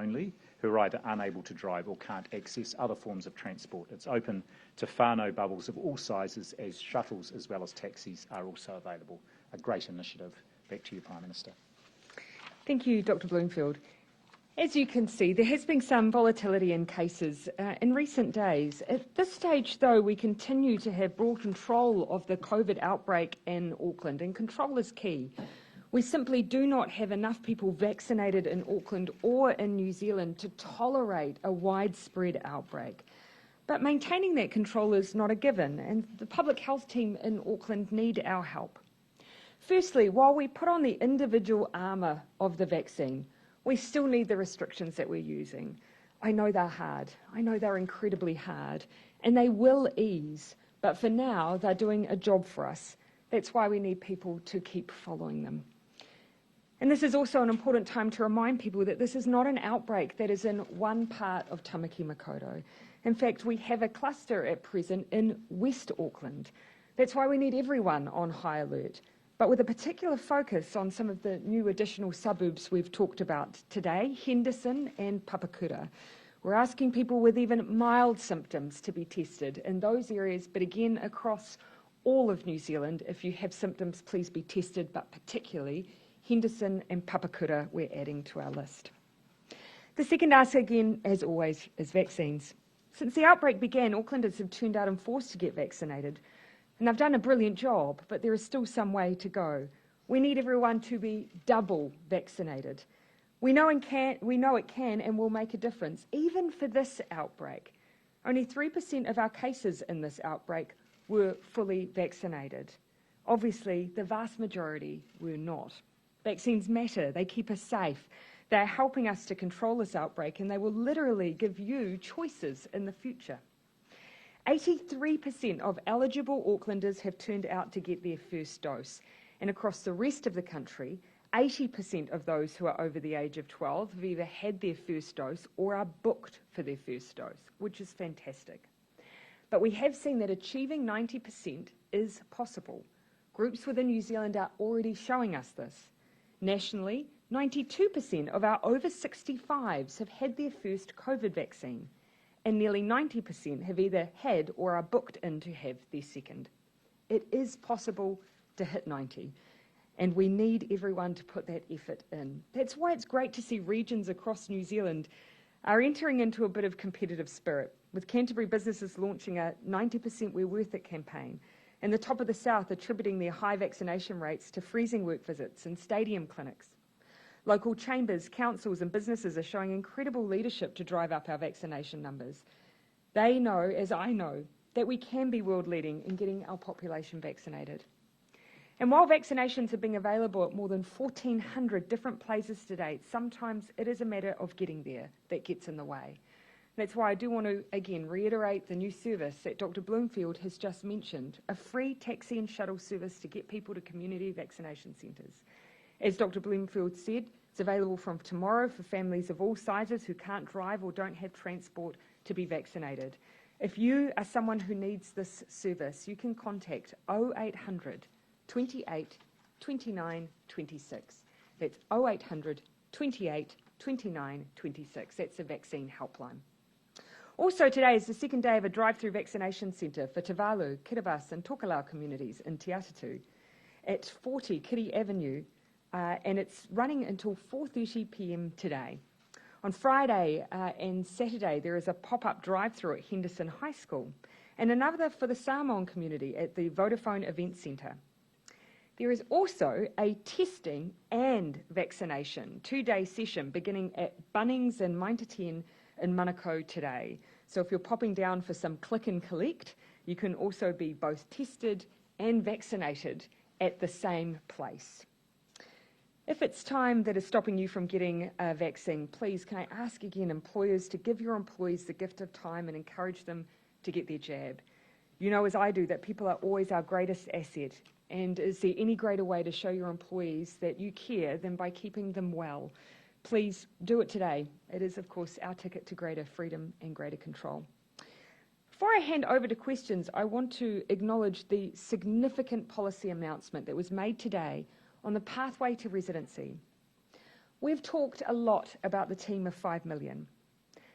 only who are either unable to drive or can't access other forms of transport. It's open to whānau bubbles of all sizes, as shuttles as well as taxis are also available. A great initiative. Back to you, Prime Minister. Thank you, Dr Bloomfield. As you can see, there has been some volatility in cases in recent days. At this stage, though, we continue to have broad control of the COVID outbreak in Auckland, and control is key. We simply do not have enough people vaccinated in Auckland or in New Zealand to tolerate a widespread outbreak. But maintaining that control is not a given, and the public health team in Auckland need our help. Firstly, while we put on the individual armour of the vaccine, we still need the restrictions that we're using. I know they're hard. I know they're incredibly hard, and they will ease. But for now, they're doing a job for us. That's why we need people to keep following them. And this is also an important time to remind people that this is not an outbreak that is in one part of Tamaki Makaurau. In fact, we have a cluster at present in West Auckland. That's why we need everyone on high alert, but with a particular focus on some of the new additional suburbs we've talked about today, Henderson and Papakura. We're asking people with even mild symptoms to be tested in those areas, but again, across all of New Zealand, if you have symptoms, please be tested, but particularly Henderson and Papakura we're adding to our list. The second ask, again, as always, is vaccines. Since the outbreak began, Aucklanders have turned out in force to get vaccinated. And they've done a brilliant job, but there is still some way to go. We need everyone to be double vaccinated. We know it can and will make a difference, even for this outbreak. Only 3% of our cases in this outbreak were fully vaccinated. Obviously, the vast majority were not. Vaccines matter. They keep us safe. They're helping us to control this outbreak, and they will literally give you choices in the future. 83% of eligible Aucklanders have turned out to get their first dose, and across the rest of the country, 80% of those who are over the age of 12 have either had their first dose or are booked for their first dose, which is fantastic. But we have seen that achieving 90% is possible. Groups within New Zealand are already showing us this. Nationally, 92% of our over 65s have had their first COVID vaccine, and nearly 90% have either had or are booked in to have their second. It is possible to hit 90, and we need everyone to put that effort in. That's why it's great to see regions across New Zealand are entering into a bit of competitive spirit, with Canterbury businesses launching a 90% We're Worth It campaign, and the top of the south attributing their high vaccination rates to freezing work visits and stadium clinics. Local chambers, councils and businesses are showing incredible leadership to drive up our vaccination numbers. They know, as I know, that we can be world leading in getting our population vaccinated. And while vaccinations are being available at more than 1,400 different places to date, sometimes it is a matter of getting there that gets in the way. That's why I do want to, again, reiterate the new service that Dr Bloomfield has just mentioned, a free taxi and shuttle service to get people to community vaccination centres. As Dr Bloomfield said, it's available from tomorrow for families of all sizes who can't drive or don't have transport to be vaccinated. If you are someone who needs this service, you can contact 0800 28 29 26. That's 0800 28 29 26. That's the vaccine helpline. Also today is the second day of a drive-through vaccination centre for Te Walu, Kiribati and Tokelau communities in Te Atatu at 40 Kiri Avenue, and it's running until 4:30 p.m. today. On Friday and Saturday there is a pop-up drive-through at Henderson High School and another for the Samoan community at the Vodafone Event Centre. There is also a testing and vaccination 2-day session beginning at Bunnings and Maintatien in Manukau today. So if you're popping down for some click and collect, you can also be both tested and vaccinated at the same place. If it's time that is stopping you from getting a vaccine, please can I ask again employers to give your employees the gift of time and encourage them to get their jab. You know as I do that people are always our greatest asset, and is there any greater way to show your employees that you care than by keeping them well? Please do it today. It is, of course, our ticket to greater freedom and greater control. Before I hand over to questions, I want to acknowledge the significant policy announcement that was made today on the pathway to residency. We've talked a lot about the team of 5 million.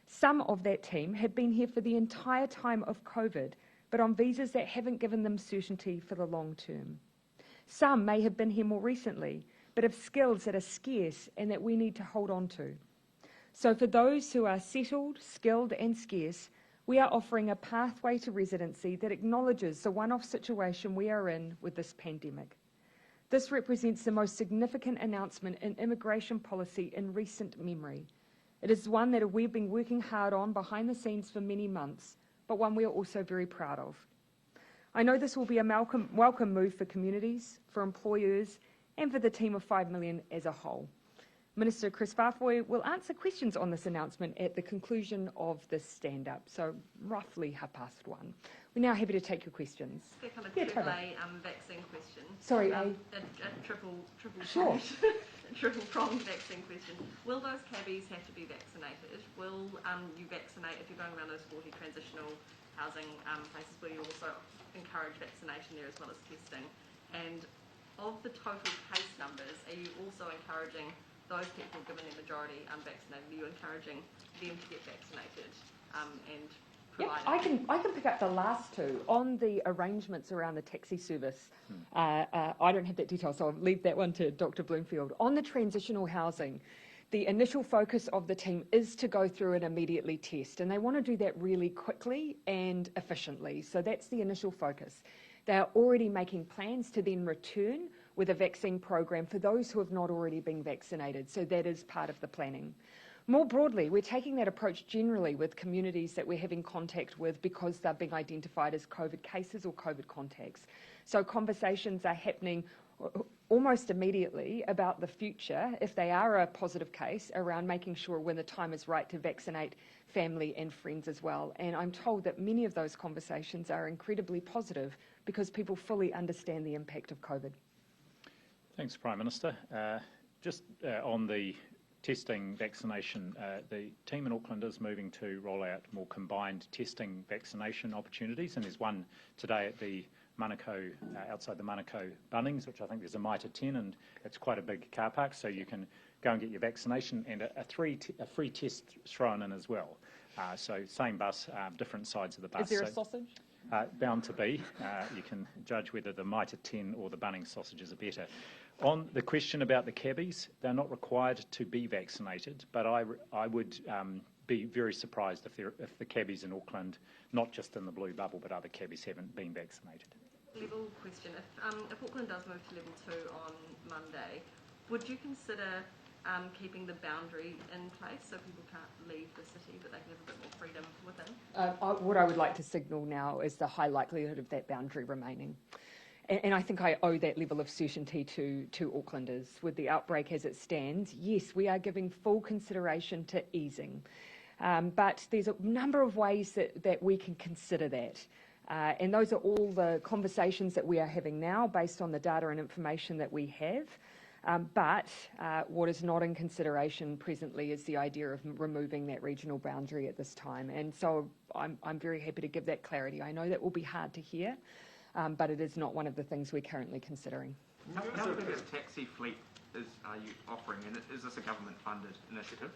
Some of that team have been here for the entire time of COVID, but on visas that haven't given them certainty for the long term. Some may have been here more recently, but have skills that are scarce and that we need to hold on to. So for those who are settled, skilled and scarce, we are offering a pathway to residency that acknowledges the one-off situation we are in with this pandemic. This represents the most significant announcement in immigration policy in recent memory. It is one that we've been working hard on behind the scenes for many months, but one we are also very proud of. I know this will be a welcome move for communities, for employers, and for the team of 5 million as a whole. Minister Chris Farfoy will answer questions on this announcement at the conclusion of this stand-up, so roughly 1:30. We're now happy to take your questions. Kind of vaccine question. Sorry, a triple sure. triple-pronged vaccine question. Will those cabbies have to be vaccinated? Will you vaccinate if you're going around those 40 transitional housing places where you also encourage vaccination there as well as testing? And of the total case numbers, are you also encouraging those people, given their majority unvaccinated, are you encouraging them to get vaccinated and provide? Yep, I can pick up the last two. On the arrangements around the taxi service, I don't have that detail, so I'll leave that one to Dr. Bloomfield. On the transitional housing, the initial focus of the team is to go through and immediately test, and they want to do that really quickly and efficiently. So that's the initial focus. They are already making plans to then return with a vaccine program for those who have not already been vaccinated. So that is part of the planning. More broadly, we're taking that approach generally with communities that we're having contact with because they're being identified as COVID cases or COVID contacts. So conversations are happening almost immediately about the future, if they are a positive case, around making sure when the time is right to vaccinate family and friends as well. And I'm told that many of those conversations are incredibly positive because people fully understand the impact of COVID. Thanks, Prime Minister. Just on the testing vaccination, the team in Auckland is moving to roll out more combined testing vaccination opportunities, and there's one today at the Manukau, outside the Manukau Bunnings, which I think there's a mitre 10, and it's quite a big car park, so you can go and get your vaccination, and a free test thrown in as well. So same bus, different sides of the bus. Is there a sausage? Bound to be. You can judge whether the mitre 10 or the Bunnings sausages are better. On the question about the cabbies, they're not required to be vaccinated, but I would be very surprised if the cabbies in Auckland, not just in the blue bubble, but other cabbies haven't been vaccinated. Level question. If Auckland does move to level 2 on Monday, would you consider keeping the boundary in place so people can't leave the city, but they can have a bit more freedom within? What I would like to signal now is the high likelihood of that boundary remaining. And I think I owe that level of certainty to Aucklanders. With the outbreak as it stands, yes, we are giving full consideration to easing. But there's a number of ways that we can consider that. And those are all the conversations that we are having now based on the data and information that we have. But what is not in consideration presently is the idea of removing that regional boundary at this time. And so I'm very happy to give that clarity. I know that will be hard to hear, but it is not one of the things we're currently considering. How big a taxi fleet are you offering, and is this a government-funded initiative?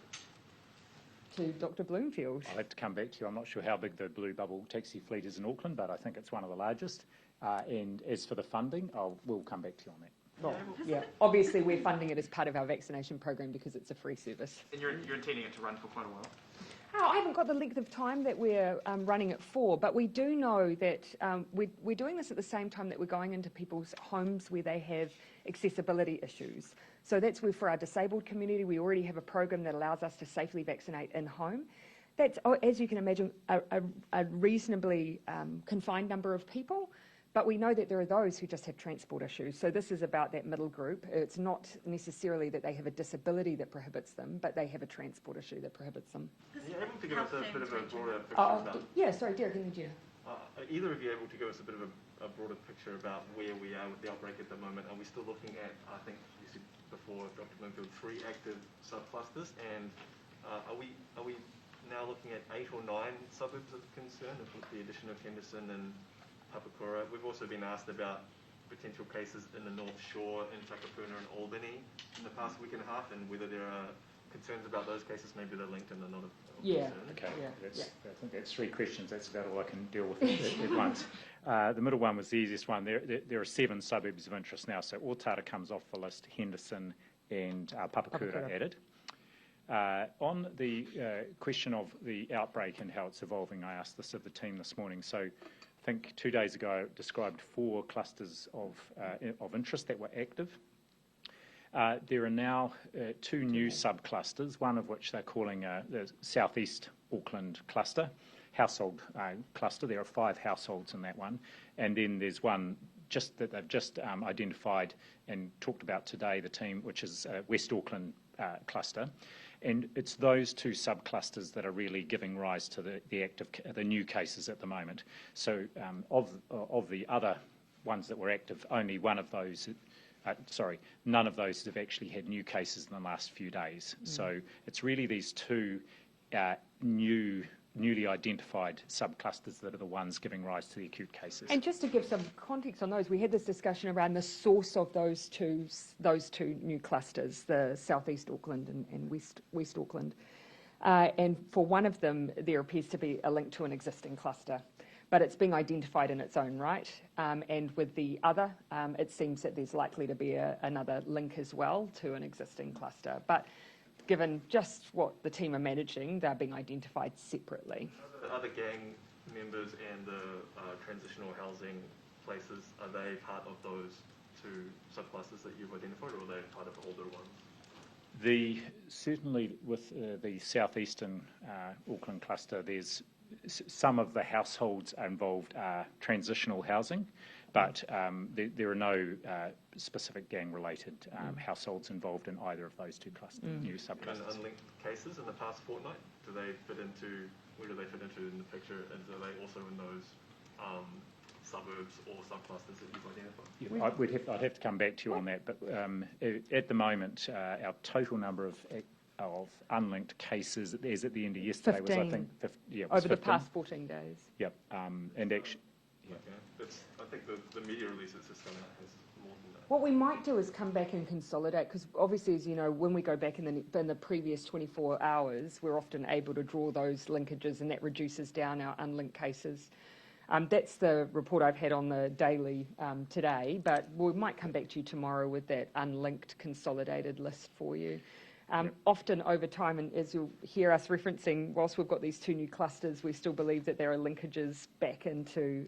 To Dr. Bloomfield. I'll have to come back to you. I'm not sure how big the blue bubble taxi fleet is in Auckland, but I think it's one of the largest. And as for the funding, we'll come back to you on that. Well, yeah, obviously we're funding it as part of our vaccination program because it's a free service. And you're intending it to run for quite a while? Oh, I haven't got the length of time that we're running it for, but we do know that we're doing this at the same time that we're going into people's homes where they have accessibility issues. So that's where for our disabled community, we already have a program that allows us to safely vaccinate in home. That's, as you can imagine, a reasonably confined number of people. But we know that there are those who just have transport issues. So this is about that middle group. It's not necessarily that they have a disability that prohibits them, but they have a transport issue that prohibits them. Are you able to give us a bit of a broader picture about... Yeah, sorry, Derek, I need you. Are either of you able to give us a bit of a broader picture about where we are with the outbreak at the moment? Are we still looking at, I think you said before, Dr. Bloomfield, 3 active subclusters? And are we now looking at 8 or 9 suburbs of concern with the addition of Henderson and Papakura? We've also been asked about potential cases in the North Shore, in Takapuna and Albany in the past week and a half, and whether there are concerns about those cases, maybe they're linked and they're not a concern. Okay, I think that's 3 questions. That's about all I can deal with at once. The middle one was the easiest one. There are 7 suburbs of interest now, so Otara comes off the list, Henderson and Papakura added. On the question of the outbreak and how it's evolving, I asked this of the team this morning. So I think 2 days ago I described 4 clusters of interest that were active. There are now 2 new sub-clusters, one of which they're calling the Southeast Auckland cluster, household cluster. There are 5 households in that one. And then there's one that they've just identified and talked about today, the team, which is West Auckland cluster. And it's those 2 sub-clusters that are really giving rise to the new cases at the moment. So of the other ones that were active, only one of those... none of those have actually had new cases in the last few days. So it's really these 2 newly identified subclusters that are the ones giving rise to the acute cases. And just to give some context on those, we had this discussion around the source of those two new clusters, the Southeast Auckland and West Auckland. And for one of them, there appears to be a link to an existing cluster, but it's being identified in its own right. And with the other, it seems that there's likely to be another link as well to an existing cluster. But given just what the team are managing, they're being identified separately. Other gang members and the transitional housing places, are they part of those 2 subclusters that you've identified, or are they part of older ones? Certainly with the southeastern Auckland cluster, there's some of the households involved are transitional housing, but there are no specific gang-related households involved in either of those 2 clusters, new subclusters. And unlinked cases in the past fortnight, where do they fit into in the picture, and are they also in those suburbs or subclusters that you've identified? I'd have to come back to you on that, but at the moment, our total number of unlinked cases as at the end of yesterday 15. was, I think, over the past 14 days. Yep, and actually... Yeah. Okay. I think the media releases is going to has more than that. What we might do is come back and consolidate, because obviously, as you know, when we go back in the previous 24 hours, we're often able to draw those linkages, and that reduces down our unlinked cases. That's the report I've had on the daily today, but we might come back to you tomorrow with that unlinked consolidated list for you. Often over time, and as you'll hear us referencing, whilst we've got these 2 new clusters, we still believe that there are linkages back into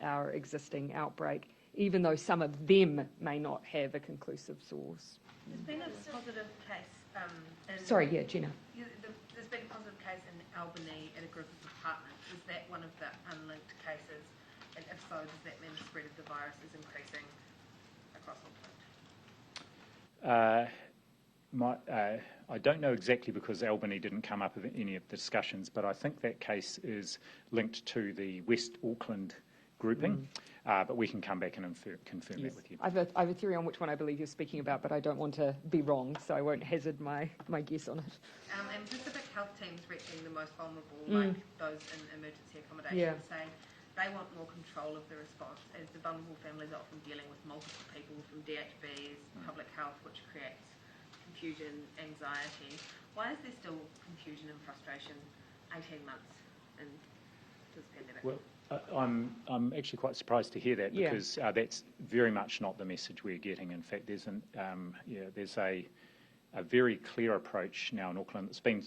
our existing outbreak, even though some of them may not have a conclusive source. There's been a positive case Gina. There's been a positive case in Albany at a group of apartments. Is that one of the unlinked cases? And if so, does that mean the spread of the virus is increasing across Auckland? I don't know exactly, because Albany didn't come up with any of the discussions, but I think that case is linked to the West Auckland grouping, but we can come back and confirm that with you. I have a theory on which one I believe you're speaking about, but I don't want to be wrong, so I won't hazard my guess on it. And Pacific Health teams reaching the most vulnerable, like those in emergency accommodation, saying they want more control of the response, as the vulnerable families are often dealing with multiple people from DHBs, public health, which creates confusion, anxiety. Why is there still confusion and frustration 18 months into this pandemic? Well, I'm actually quite surprised to hear that, because that's very much not the message we're getting. In fact, there's a very clear approach now in Auckland. It's been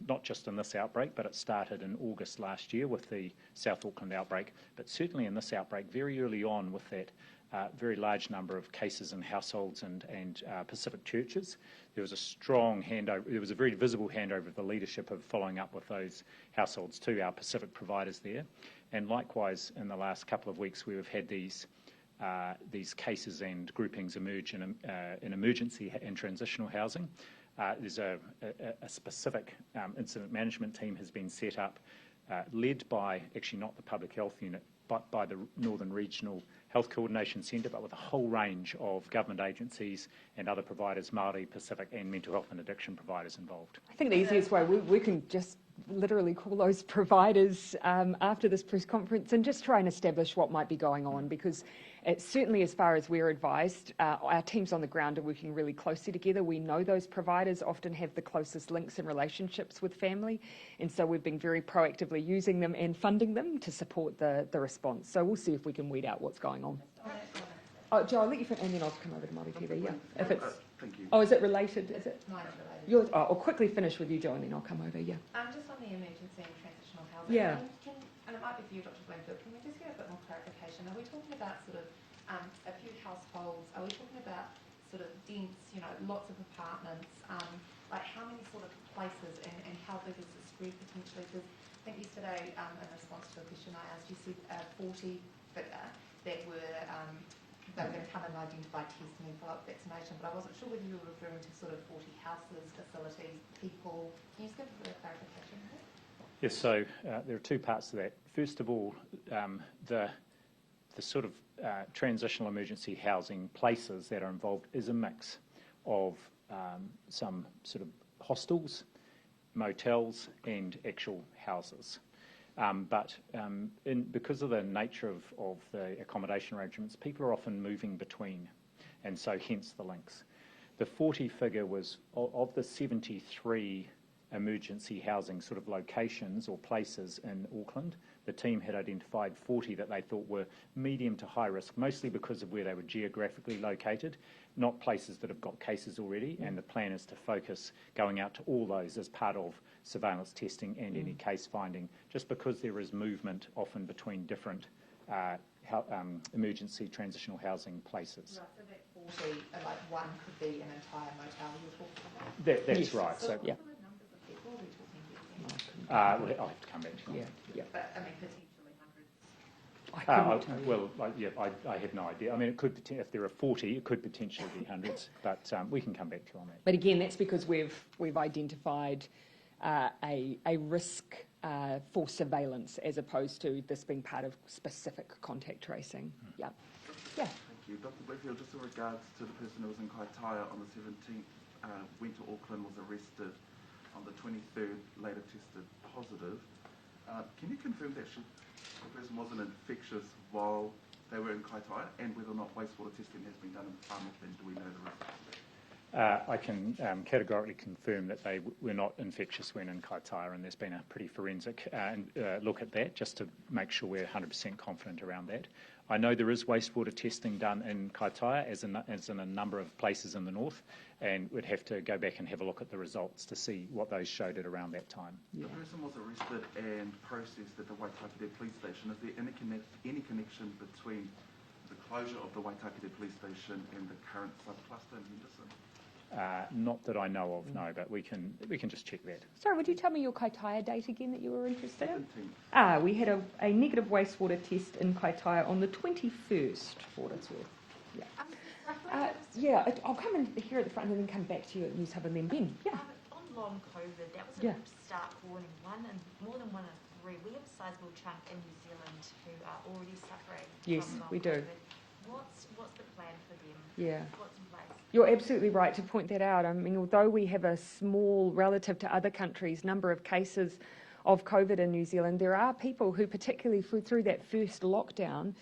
not just in this outbreak, but it started in August last year with the South Auckland outbreak, but certainly in this outbreak very early on with that very large number of cases in households and Pacific churches. There was a strong handover, there was a very visible handover of the leadership of following up with those households to our Pacific providers there. And likewise, in the last couple of weeks, we've had these cases and groupings emerge in emergency and transitional housing. There's a specific incident management team has been set up, led by, actually not the Public Health Unit, but by the Northern Regional Health Coordination Centre, but with a whole range of government agencies and other providers, Māori, Pacific and mental health and addiction providers involved. I think the easiest way, we can just literally call those providers after this press conference and just try and establish what might be going on, because Certainly as far as we're advised, our teams on the ground are working really closely together. We know those providers often have the closest links and relationships with family, and so we've been very proactively using them and funding them to support the response. So we'll see if we can weed out what's going on. Oh, Joe, I'll let you finish, and then I'll come over to Māori TV, yeah. If it's, thank you. oh, is it related? Is it? Mine's related. Yours? Oh, I'll quickly finish with you, Joe, and then I'll come over, yeah. Just on the emergency and transitional housing. Yeah. And it might be for you, Dr. Bloomfield, can we just get a bit more clarification? Are we talking about sort of a few households? Are we talking about sort of dense, lots of apartments? Like how many sort of places and how big is the spread potentially? Because I think yesterday, in response to a question I asked, you said 40 figure that were they were going to come and identify testing and follow-up vaccination, but I wasn't sure whether you were referring to sort of 40 houses, facilities, people. Can you just give a bit of clarification here? Yes, so there are two parts to that. First of all, the sort of transitional emergency housing places that are involved is a mix of some sort of hostels, motels and actual houses. Because of the nature of the accommodation arrangements, people are often moving between, and so hence the links. The 40 figure was of the 73 emergency housing sort of locations or places in Auckland. The team had identified 40 that they thought were medium to high risk, mostly because of where they were geographically located, not places that have got cases already, and the plan is to focus going out to all those as part of surveillance testing and any case finding, just because there is movement often between different emergency transitional housing places. Right, so that 40, like one could be an entire motel you're talking about? That's Yes. right. So, yeah. What are the numbers of people we're talking here? I'll have to come back to you. Yeah. But, I mean, potentially hundreds. I couldn't tell you. Well, I have no idea. I mean, it could if there are 40, it could potentially be hundreds, but we can come back to you on that. But again, that's because we've identified a risk for surveillance as opposed to this being part of specific contact tracing. Yeah. Yeah. Thank you. Dr. Bloomfield, just in regards to the person who was in Kaitaia on the 17th, went to Auckland, was arrested on the 23rd, later tested positive. Can you confirm that the person wasn't infectious while they were in Kaitaia, and whether or not wastewater testing has been done in Auckland? Do we know the results of that? I can categorically confirm that they were not infectious when in Kaitaia, and there's been a pretty forensic look at that just to make sure we're 100% confident around that. I know there is wastewater testing done in Kaitaia, as in a number of places in the north, and we'd have to go back and have a look at the results to see what those showed at around that time. The person was arrested and processed at the Waitakere police station. Is there any connection between the closure of the Waitakere police station and the current subcluster in Henderson? Not that I know of, no, but we can just check that. Sorry, would you tell me your Kaitaia date again that you were interested in? 17th. We had a negative wastewater test in Kaitaia on the 21st, for what it's worth. Yeah. I'll come in here at the front and then come back to you at News Hub and then Ben. Yeah. On long COVID, that was a stark warning. More than one in three. We have a sizable chunk in New Zealand who are already suffering from long we COVID. do. What's the plan for them? Yeah. What's in place? You're absolutely right to point that out. I mean, although we have a small, relative to other countries, number of cases of COVID in New Zealand, there are people who, particularly through that first lockdown,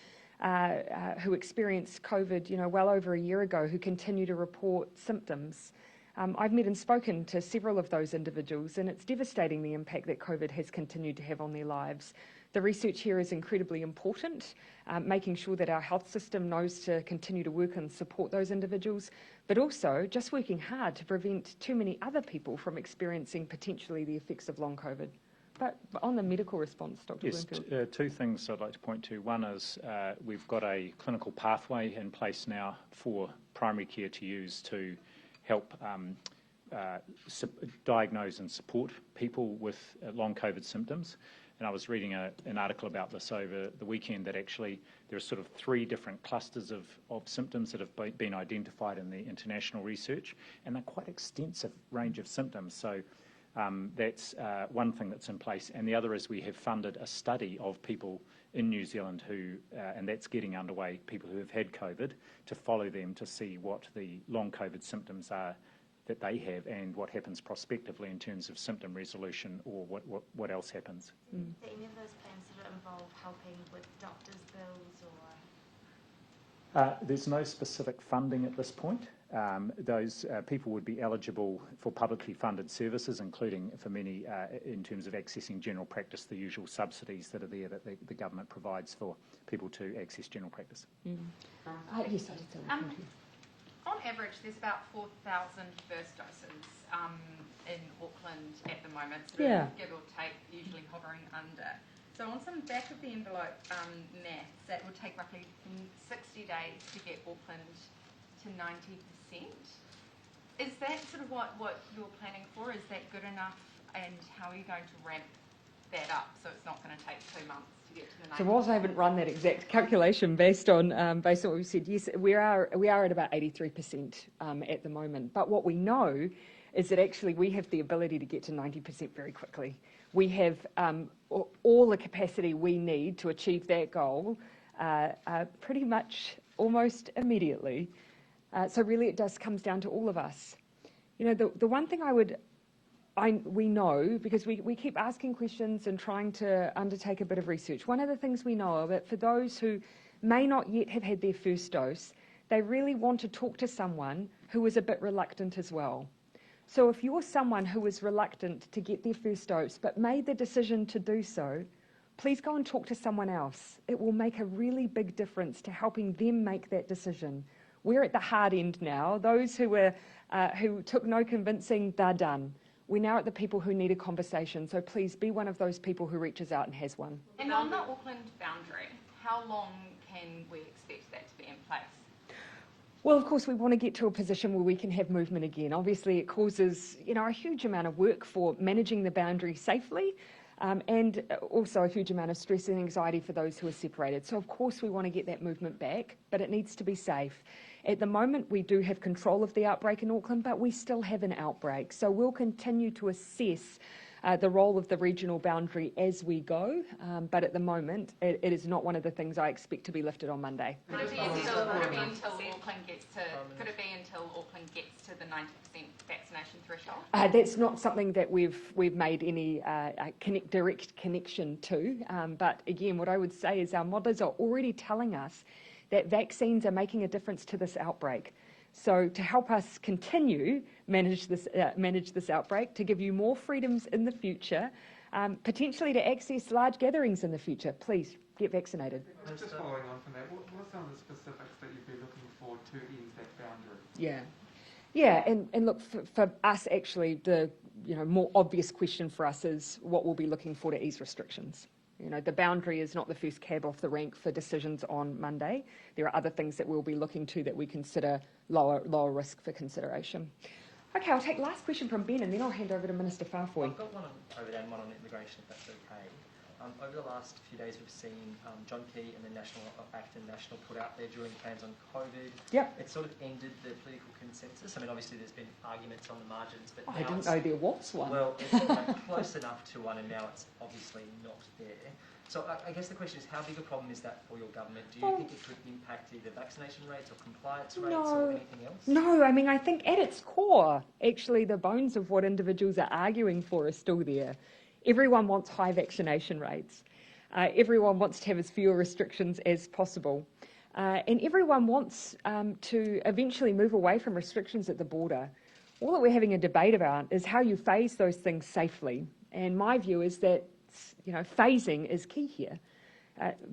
who experienced COVID, well over a year ago, who continue to report symptoms. I've met and spoken to several of those individuals, and it's devastating the impact that COVID has continued to have on their lives. The research here is incredibly important, making sure that our health system knows to continue to work and support those individuals, but also just working hard to prevent too many other people from experiencing potentially the effects of long COVID. But on the medical response, Dr. Bloomfield. Yes, two things I'd like to point to. One is we've got a clinical pathway in place now for primary care to use to help diagnose and support people with long COVID symptoms. And I was reading an article about this over the weekend that actually there are sort of 3 different clusters of symptoms that have been identified in the international research, and they're quite extensive range of symptoms. So that's one thing that's in place. And the other is we have funded a study of people in New Zealand who, and that's getting underway, people who have had COVID, to follow them to see what the long COVID symptoms are that they have and what happens prospectively in terms of symptom resolution or what else happens. Do any of those plans sort of involve helping with doctors' bills or? There's no specific funding at this point. Those people would be eligible for publicly funded services, including for many in terms of accessing general practice, the usual subsidies that are there that the government provides for people to access general practice. Yes, I did say on average, there's about 4,000 first doses in Auckland at the moment, give or take, usually hovering under. So on some back of the envelope maths, that would take roughly 60 days to get Auckland to 90%. Is that sort of what you're planning for? Is that good enough? And how are you going to ramp that up so it's not going to take 2 months to get to the 90%? So whilst I haven't run that exact calculation based on what we said, yes, we are at about 83% at the moment. But what we know is that actually we have the ability to get to 90% very quickly. We have all the capacity we need to achieve that goal pretty much almost immediately. So really it comes down to all of us. You know, the one thing we know, because we keep asking questions and trying to undertake a bit of research, one of the things we know that for those who may not yet have had their first dose, they really want to talk to someone who is a bit reluctant as well. So if you're someone who is reluctant to get their first dose but made the decision to do so, please go and talk to someone else. It will make a really big difference to helping them make that decision. We're at the hard end now. Those who took no convincing, they're done. We're now at the people who need a conversation, so please be one of those people who reaches out and has one. And on the Auckland boundary, how long can we expect that to be in place? Well, of course, we want to get to a position where we can have movement again. Obviously, it causes, a huge amount of work for managing the boundary safely, and also a huge amount of stress and anxiety for those who are separated. So, of course, we want to get that movement back, but it needs to be safe. At the moment, we do have control of the outbreak in Auckland, but we still have an outbreak. So we'll continue to assess the role of the regional boundary as we go, but at the moment, it is not one of the things I expect to be lifted on Monday. Could it be until Auckland gets to the 90% vaccination threshold? That's not something that we've made any direct connection to. But again, what I would say is our models are already telling us that vaccines are making a difference to this outbreak. So to help us continue manage this outbreak, to give you more freedoms in the future, potentially to access large gatherings in the future, please get vaccinated. Just following on from that, what are some of the specifics that you'd be looking for to ease that boundary? Yeah, and look, for us actually, the more obvious question for us is what we'll be looking for to ease restrictions. The boundary is not the first cab off the rank for decisions on Monday. There are other things that we'll be looking to that we consider lower risk for consideration. Okay, I'll take last question from Ben and then I'll hand over to Minister Farfoy. I've got one on COVID and one on immigration, if that's okay. Over the last few days, we've seen John Key and the Ardern National put out their drilling plans on COVID. Yep. It sort of ended the political consensus. I mean, obviously, there's been arguments on the margins, but I didn't know there was one. Well, it's close enough to one, and now it's obviously not there. So I guess the question is, how big a problem is that for your government? Do you think it could impact either vaccination rates or compliance rates or anything else? No, I mean, I think at its core, actually, the bones of what individuals are arguing for are still there. Everyone wants high vaccination rates. Everyone wants to have as few restrictions as possible. And everyone wants to eventually move away from restrictions at the border. All that we're having a debate about is how you phase those things safely. And my view is that phasing is key here.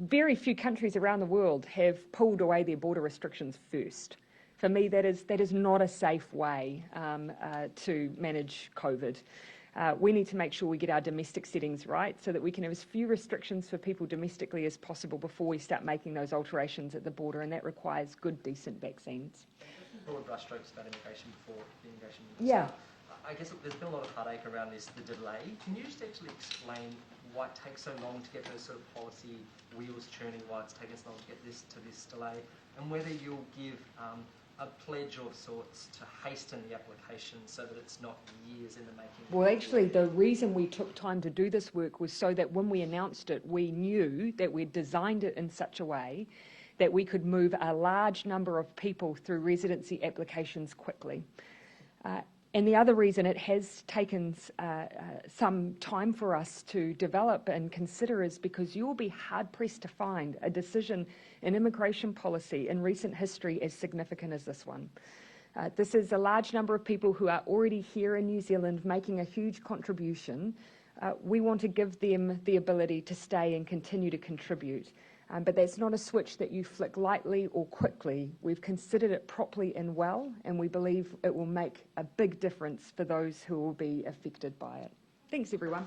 Very few countries around the world have pulled away their border restrictions first. For me, that is not a safe way to manage COVID. We need to make sure we get our domestic settings right so that we can have as few restrictions for people domestically as possible before we start making those alterations at the border, and that requires good, decent vaccines. Broad brushstrokes about immigration before the immigration minister. Yeah. I guess there's been a lot of heartache around the delay. Can you just actually explain why it takes so long to get those sort of policy wheels churning, why it's taken so long to get this delay, and whether you'll give a pledge of sorts to hasten the application so that it's not years in the making? Well, actually, the reason we took time to do this work was so that when we announced it, we knew that we'd designed it in such a way that we could move a large number of people through residency applications quickly. And the other reason it has taken some time for us to develop and consider is because you will be hard-pressed to find a decision in immigration policy in recent history as significant as this one. This is a large number of people who are already here in New Zealand making a huge contribution. We want to give them the ability to stay and continue to contribute. But that's not a switch that you flick lightly or quickly. We've considered it properly and well, and we believe it will make a big difference for those who will be affected by it. Thanks, everyone.